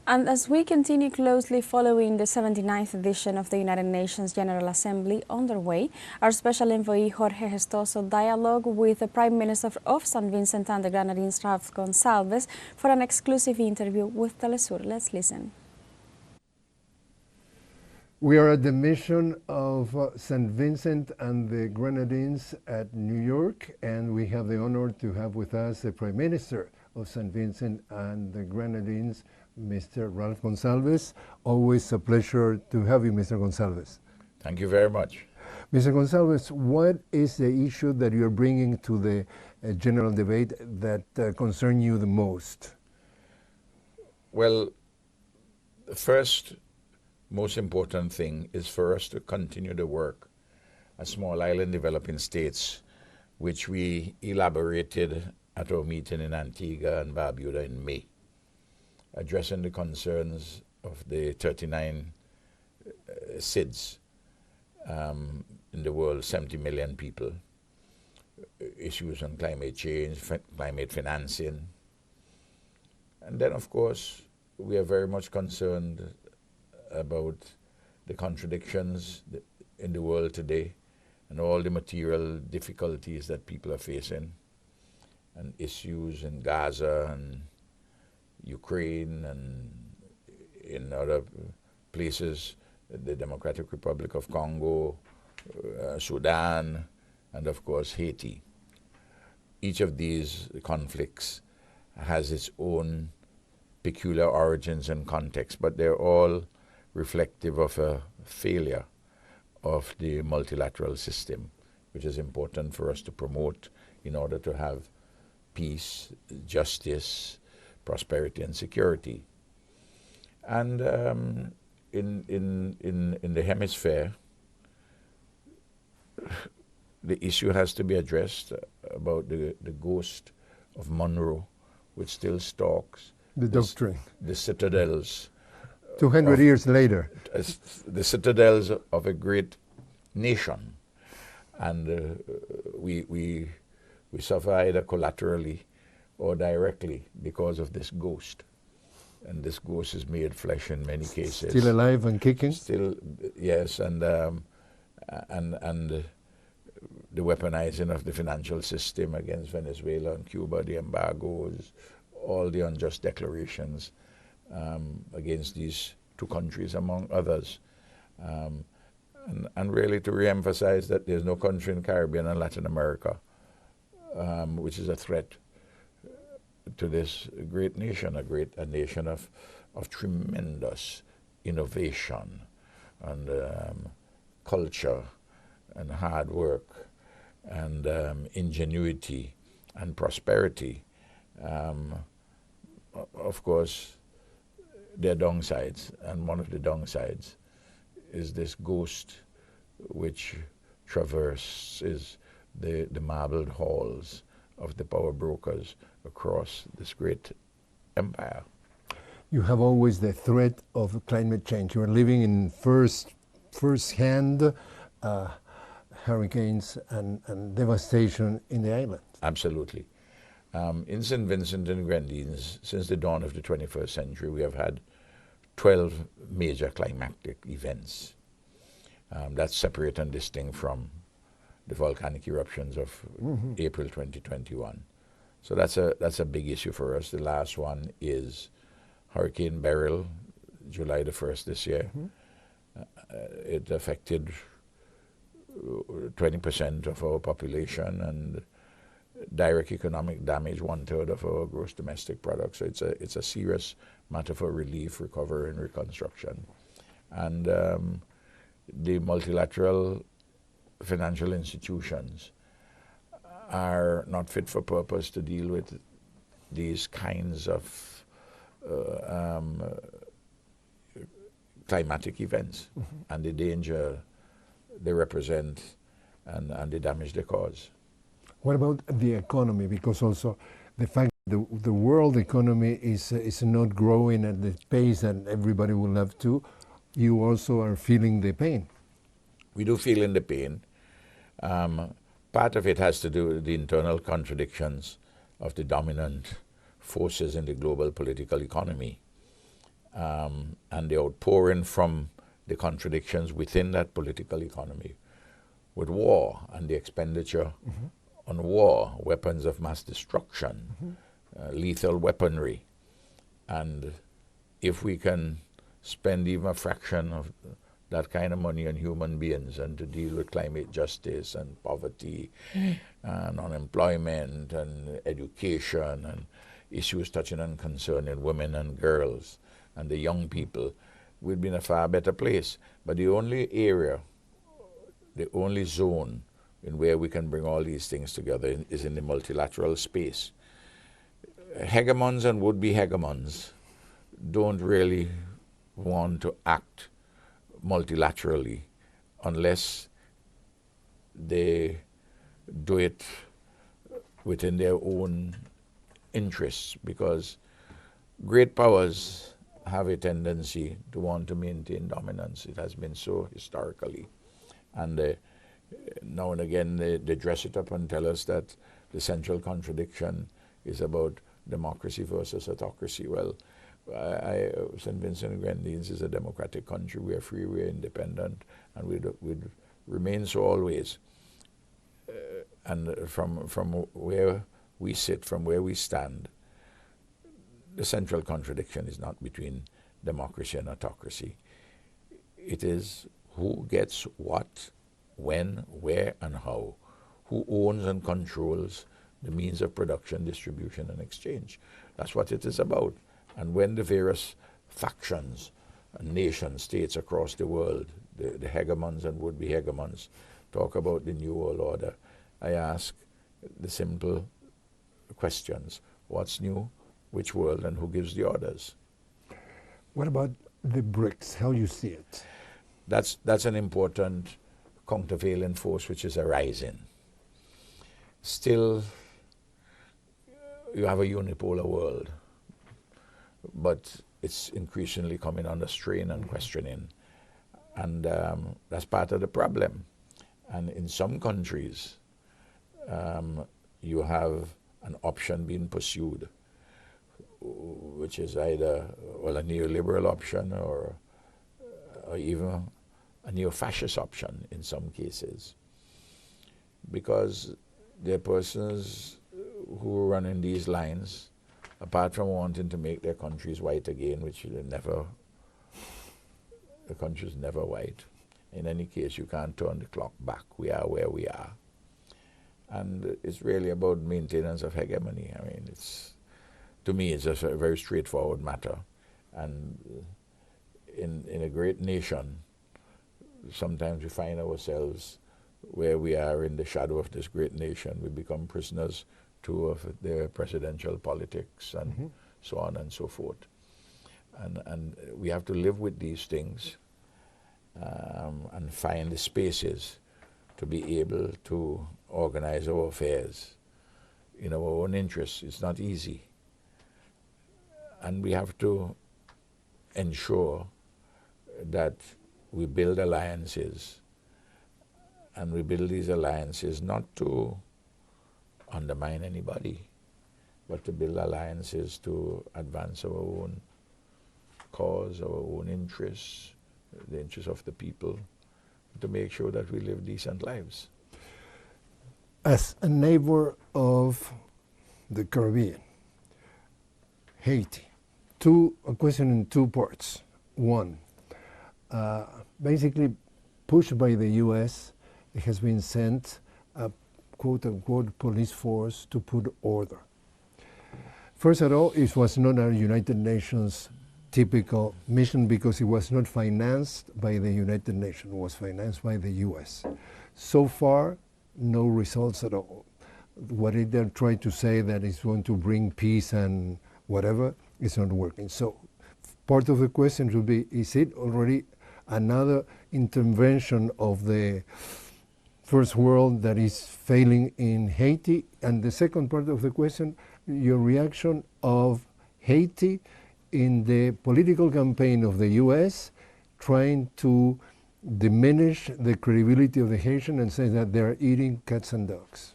And as we continue closely following the 79th edition of the United Nations General Assembly underway, our special envoy Jorge Gestoso dialogue with the Prime Minister of Saint Vincent and the Grenadines, Gonsalves, for an exclusive interview with teleSur. Let's listen. We are at the mission of Saint Vincent and the Grenadines at New York, and we have the honor to have with us the Prime Minister of Saint Vincent and the Grenadines, Mr. Ralph Gonsalves. Always a pleasure to have you, Mr. Gonsalves. Thank you very much. Mr. Gonsalves, what is the issue that you're bringing to the general debate that concern you the most? Well, the first most important thing is for us to continue the work as small island developing states, which we elaborated at our meeting in Antigua and Barbuda in May, addressing the concerns of the 39 SIDS in the world, 70 million people, issues on climate change, climate financing. And then, of course, we are very much concerned about the contradictions in the world today and all the material difficulties that people are facing, and issues in Gaza and Ukraine and in other places, the Democratic Republic of Congo, Sudan, and of course Haiti. Each of these conflicts has its own peculiar origins and context, but they're all reflective of a failure of the multilateral system, which is important for us to promote in order to have peace, justice, prosperity, and security. And in the hemisphere, the issue has to be addressed about the ghost of Monroe, which still stalks The doctrine. the citadels 200 years later. The citadels of a great nation. And we suffer either collaterally or directly because of this ghost. And this ghost is made flesh in many cases. Still alive and kicking? Still, yes, and the weaponizing of the financial system against Venezuela and Cuba, the embargoes, all the unjust declarations against these two countries, among others. And really to re-emphasize that there's no country in Caribbean and Latin America which is a threat to this great nation, a nation of tremendous innovation and culture and hard work and ingenuity and prosperity. Of course, there are downsides, and one of the downsides is this ghost which traverses the marbled halls of the power brokers across this great empire. You have always the threat of climate change. You are living in first-hand hurricanes and devastation in the island. Absolutely. In Saint Vincent and Grenadines, since the dawn of the 21st century, we have had 12 major climatic events. That's separate and distinct from the volcanic eruptions of April 2021. So that's a big issue for us. The last one is Hurricane Beryl, July the 1st this year. It affected 20% of our population and direct economic damage, 1/3 of our gross domestic product. So it's a serious matter for relief, recovery, and reconstruction. And the multilateral financial institutions are not fit for purpose to deal with these kinds of climatic events and the danger they represent and the damage they cause. What about the economy? Because also the fact that the world economy is not growing at the pace that everybody would love to, you also are feeling the pain. We do feel in the pain. Part of it has to do with the internal contradictions of the dominant forces in the global political economy. and the outpouring from the contradictions within that political economy, with war and the expenditure on war, weapons of mass destruction, lethal weaponry. And if we can spend even a fraction of that kind of money on human beings and to deal with climate justice and poverty and unemployment and education and issues touching and concerning women and girls and the young people, we'd be in a far better place. But the only area, the only zone in where we can bring all these things together is in the multilateral space. Hegemons and would-be hegemons don't really want to act multilaterally unless they do it within their own interests, because great powers have a tendency to want to maintain dominance. It has been so historically. And now and again they dress it up and tell us that the central contradiction is about democracy versus autocracy. Well, Saint Vincent and Grenadines is a democratic country. We are free, we are independent, and we'd remain so always. And from where we sit, from where we stand, the central contradiction is not between democracy and autocracy. It is who gets what, when, where, and how. Who owns and controls the means of production, distribution, and exchange. That's what it is about. And when the various factions and nation states across the world, the hegemons and would-be hegemons, talk about the New World Order, I ask the simple questions. What's new? Which world? And who gives the orders? What about the BRICS? How you see it? That's an important countervailing force which is arising. Still, you have a unipolar world, but it's increasingly coming under strain and questioning. And that's part of the problem. And in some countries, you have an option being pursued, which is either, well, a neoliberal option or even a neo-fascist option in some cases. Because there are persons who are running these lines, apart from wanting to make their countries white again, which the country's never white. In any case, you can't turn the clock back. We are where we are. And it's really about maintenance of hegemony. I mean, to me, it's just a very straightforward matter. And in a great nation, sometimes we find ourselves where we are in the shadow of this great nation. We become prisoners too of their presidential politics and so on and so forth. And we have to live with these things and find the spaces to be able to organize our affairs in our own interests. It's not easy. And we have to ensure that we build alliances, and we build these alliances not to undermine anybody, but to build alliances to advance our own cause, our own interests, the interests of the people, to make sure that we live decent lives. As a neighbor of the Caribbean, Haiti, a question in two parts. One, basically pushed by the U.S., it has been sent a quote-unquote police force to put order. First of all, it was not a United Nations typical mission because it was not financed by the United Nations, it was financed by the U.S. So far, no results at all. What they're trying to say that it's going to bring peace and whatever, it's not working. So part of the question would be, is it already another intervention of the first world that is failing in Haiti? And the second part of the question, your reaction of Haiti in the political campaign of the U.S. trying to diminish the credibility of the Haitian and say that they're eating cats and dogs.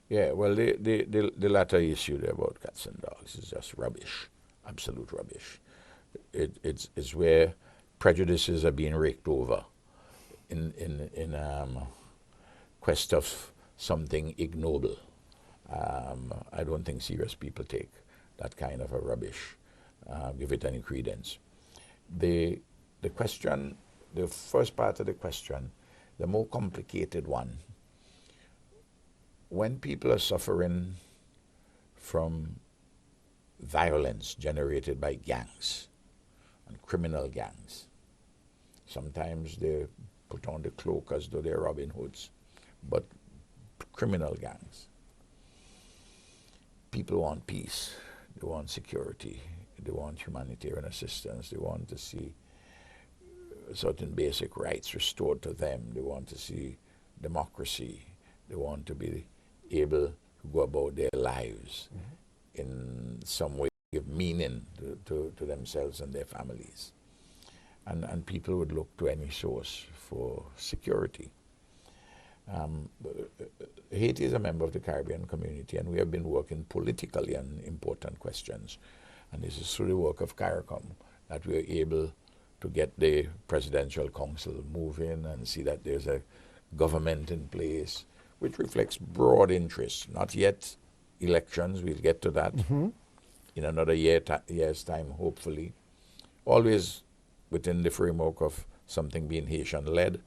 Yeah, well, the latter issue there about cats and dogs is just rubbish, absolute rubbish. it's where prejudices are being raked over in quest of something ignoble. I don't think serious people take that kind of a rubbish, give it any credence. The question, the first part of the question, the more complicated one, when people are suffering from violence generated by gangs and criminal gangs, sometimes they put on the cloak as though they're Robin Hoods, but criminal gangs. People want peace, they want security, they want humanitarian assistance, they want to see certain basic rights restored to them, they want to see democracy, they want to be able to go about their lives in some way, give meaning to themselves and their families. And people would look to any source for security. Haiti is a member of the Caribbean community, and we have been working politically on important questions. And this is through the work of CARICOM that we are able to get the Presidential Council moving and see that there's a government in place which reflects broad interests. Not yet elections, we'll get to that in another year's time, hopefully. Always within the framework of something being Haitian-led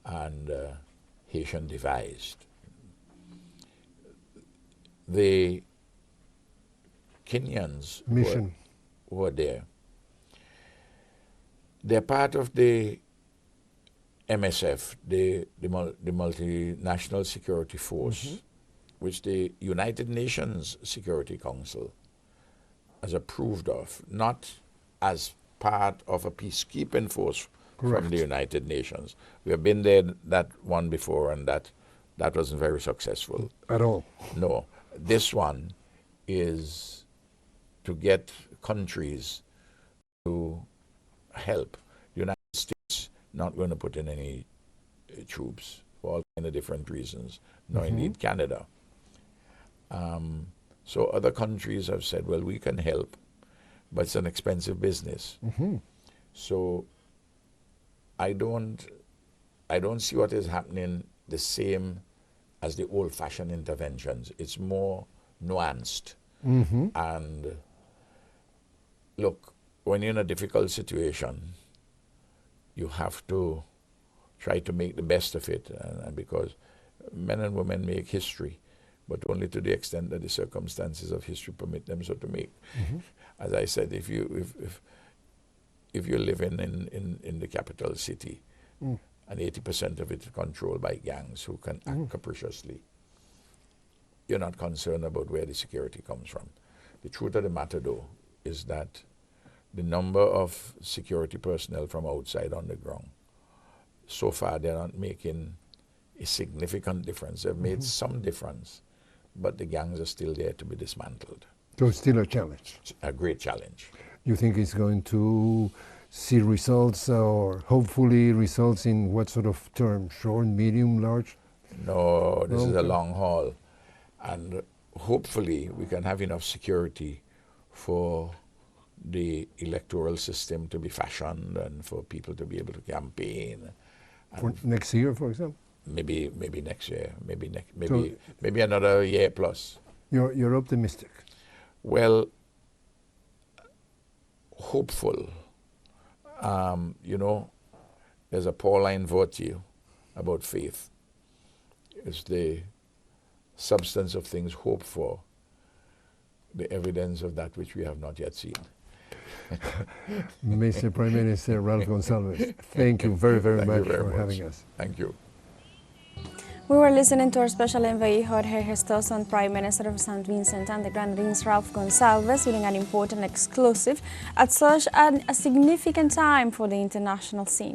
and Haitian-devised. The Kenyans who are there, they're part of the MSF, the Multinational Security Force, which the United Nations Security Council has approved of, not as part of a peacekeeping force from the United Nations. We have been there, that one before, and that wasn't very successful. At all? No. This one is to get countries to help. The United States not going to put in any troops for all kind of different reasons, nor indeed Canada. So other countries have said, well, we can help, but it's an expensive business. So I don't see what is happening the same as the old-fashioned interventions. It's more nuanced. And look, when you're in a difficult situation, you have to try to make the best of it, and because men and women make history, but only to the extent that the circumstances of history permit them so to make. As I said, if you're living in the capital city, and 80% of it is controlled by gangs who can act capriciously, you're not concerned about where the security comes from. The truth of the matter, though, is that the number of security personnel from outside on the ground, so far they're not making a significant difference. They've made some difference, but the gangs are still there to be dismantled. So it's still a challenge? It's a great challenge. You think it's going to see results, or hopefully results in what sort of term? Short, medium, large? No, this is a long haul. And hopefully we can have enough security for the electoral system to be fashioned and for people to be able to campaign. For next year, for example? Maybe next year, maybe another year plus. You're optimistic? Well, hopeful. You know, there's a Pauline virtue about faith. It's the substance of things hoped for, the evidence of that which we have not yet seen. Mr. Prime Minister Ralph Gonsalves, thank you very, very much for having us. Thank you. We were listening to our special envoy Jorge Gestoso and Prime Minister of Saint Vincent and the Grenadines Ralph Gonsalves during an important exclusive at such a significant time for the international scene.